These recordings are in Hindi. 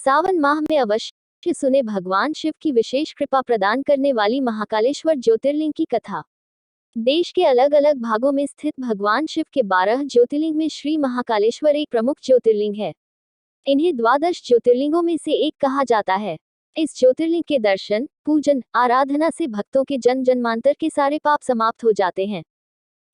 सावन माह में अवश्य सुने भगवान शिव की विशेष कृपा प्रदान करने वाली महाकालेश्वर ज्योतिर्लिंग की कथा। देश के अलग अलग भागों में स्थित भगवान शिव के 12 ज्योतिर्लिंग में श्री महाकालेश्वर एक प्रमुख ज्योतिर्लिंग है। इन्हें द्वादश ज्योतिर्लिंगों में से एक कहा जाता है। इस ज्योतिर्लिंग के दर्शन, पूजन, आराधना से भक्तों के जन्म जन्मांतर के सारे पाप समाप्त हो जाते हैं।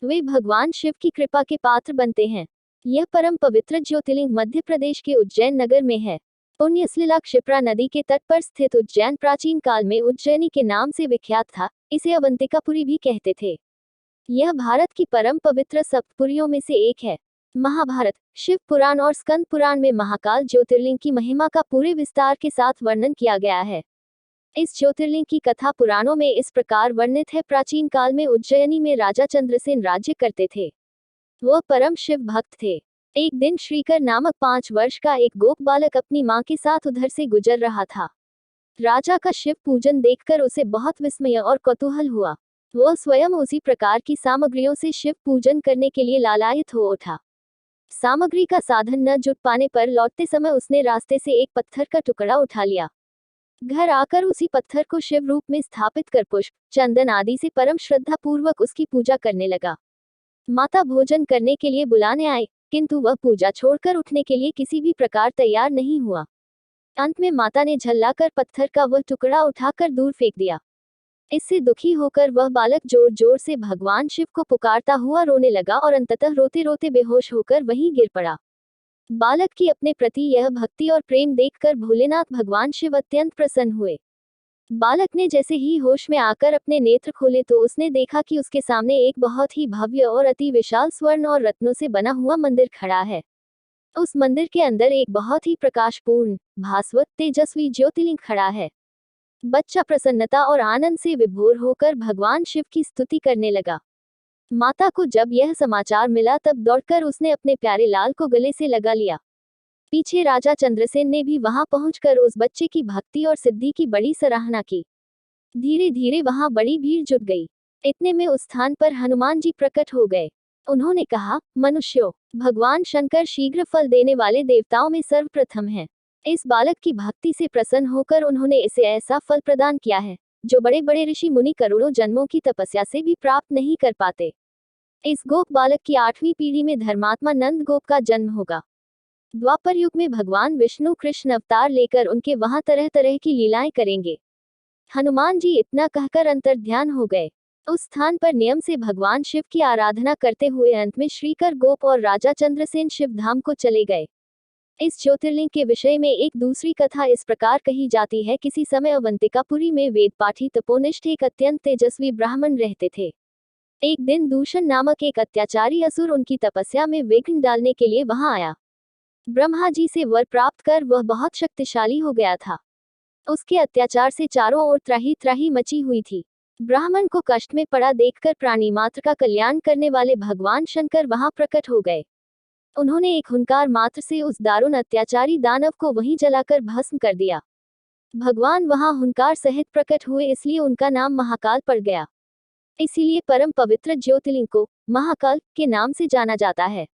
वे भगवान शिव की कृपा के पात्र बनते हैं। यह परम पवित्र ज्योतिर्लिंग मध्य प्रदेश के उज्जैन नगर में है। पुण्य सलिला क्षिप्रा नदी के तट पर स्थित उज्जैन प्राचीन काल में उज्जैनी के नाम से विख्यात था। इसे अवंतिकापुरी भी कहते थे। यह भारत की परम पवित्र सप्तपुरियों में से एक है। महाभारत, शिव पुराण और स्कंद पुराण में महाकाल ज्योतिर्लिंग की महिमा का पूरे विस्तार के साथ वर्णन किया गया है। इस ज्योतिर्लिंग की कथा पुराणों में इस प्रकार वर्णित है। प्राचीन काल में उज्जैनी में राजा चंद्रसेन राज्य करते थे। वह परम शिव भक्त थे। एक दिन श्रीकर नामक 5 वर्ष का एक गोप बालक अपनी मां के साथ उधर से गुजर रहा था। राजा का शिव पूजन देखकर उसे बहुत विस्मय और कौतूहल हुआ। वह स्वयं उसी प्रकार की सामग्रियों से शिव पूजन करने के लिए लालायित हो उठा। सामग्री का साधन न जुट पाने पर लौटते समय उसने रास्ते से एक पत्थर का टुकड़ा उठा लिया। घर आकर उसी पत्थर को शिव रूप में स्थापित कर पुष्प, चंदन आदि से परम श्रद्धा पूर्वक उसकी पूजा करने लगा। माता भोजन करने के लिए बुलाने आए, किंतु वह पूजा छोड़कर उठने के लिए किसी भी प्रकार तैयार नहीं हुआ। अंत में माता ने झल्लाकर पत्थर का वह टुकड़ा उठाकर दूर फेंक दिया। इससे दुखी होकर वह बालक जोर जोर से भगवान शिव को पुकारता हुआ रोने लगा और अंततः रोते रोते बेहोश होकर वहीं गिर पड़ा। बालक की अपने प्रति यह भक्ति और प्रेम देखकर भोलेनाथ भगवान शिव अत्यंत प्रसन्न हुए। बालक ने जैसे ही होश में आकर अपने नेत्र खोले तो उसने देखा कि उसके सामने एक बहुत ही भव्य और अति विशाल स्वर्ण और रत्नों से बना हुआ मंदिर खड़ा है। उस मंदिर के अंदर एक बहुत ही प्रकाशपूर्ण, भास्वत, तेजस्वी ज्योतिर्लिंग खड़ा है। बच्चा प्रसन्नता और आनंद से विभोर होकर भगवान शिव की स्तुति करने लगा। माता को जब यह समाचार मिला तब दौड़कर उसने अपने प्यारे लाल को गले से लगा लिया। पीछे राजा चंद्रसेन ने भी वहां पहुंचकर उस बच्चे की भक्ति और सिद्धि की बड़ी सराहना की। धीरे धीरे वहां बड़ी भीड़ जुट गई। इतने में उस स्थान पर हनुमान जी प्रकट हो गए। उन्होंने कहा, मनुष्यों, भगवान शंकर शीघ्र फल देने वाले देवताओं में सर्वप्रथम हैं। इस बालक की भक्ति से प्रसन्न होकर उन्होंने इसे ऐसा फल प्रदान किया है जो बड़े बड़े ऋषि मुनि करोड़ों जन्मों की तपस्या से भी प्राप्त नहीं कर पाते। इस गोप बालक की 8वीं पीढ़ी में धर्मात्मा नंद गोप का जन्म होगा। द्वापर युग में भगवान विष्णु कृष्ण अवतार लेकर उनके वहां तरह तरह की लीलाएं करेंगे। हनुमान जी इतना कहकर अंतर्ध्यान हो गए। उस स्थान पर नियम से भगवान शिव की आराधना करते हुए अंत में श्रीकर गोप और राजा चंद्रसेन शिव धाम को चले गए। इस ज्योतिर्लिंग के विषय में एक दूसरी कथा इस प्रकार कही जाती है। किसी समय अवंतिकापुरी में वेदपाठी तपोनिष्ठ एक अत्यंत तेजस्वी ब्राह्मण रहते थे। एक दिन दूषण नामक एक अत्याचारी असुर उनकी तपस्या में विघ्न डालने के लिए वहां आया। ब्रह्मा जी से वर प्राप्त कर वह बहुत शक्तिशाली हो गया था। उसके अत्याचार से चारों ओर त्राही त्राही मची हुई थी। ब्राह्मण को कष्ट में पड़ा देखकर प्राणी मात्र का कल्याण करने वाले भगवान शंकर वहां प्रकट हो गए। उन्होंने एक हुंकार मात्र से उस दारुण अत्याचारी दानव को वहीं जलाकर भस्म कर दिया। भगवान वहां हुंकार सहित प्रकट हुए, इसलिए उनका नाम महाकाल पड़ गया। इसीलिए परम पवित्र ज्योतिर्लिंग को महाकाल के नाम से जाना जाता है।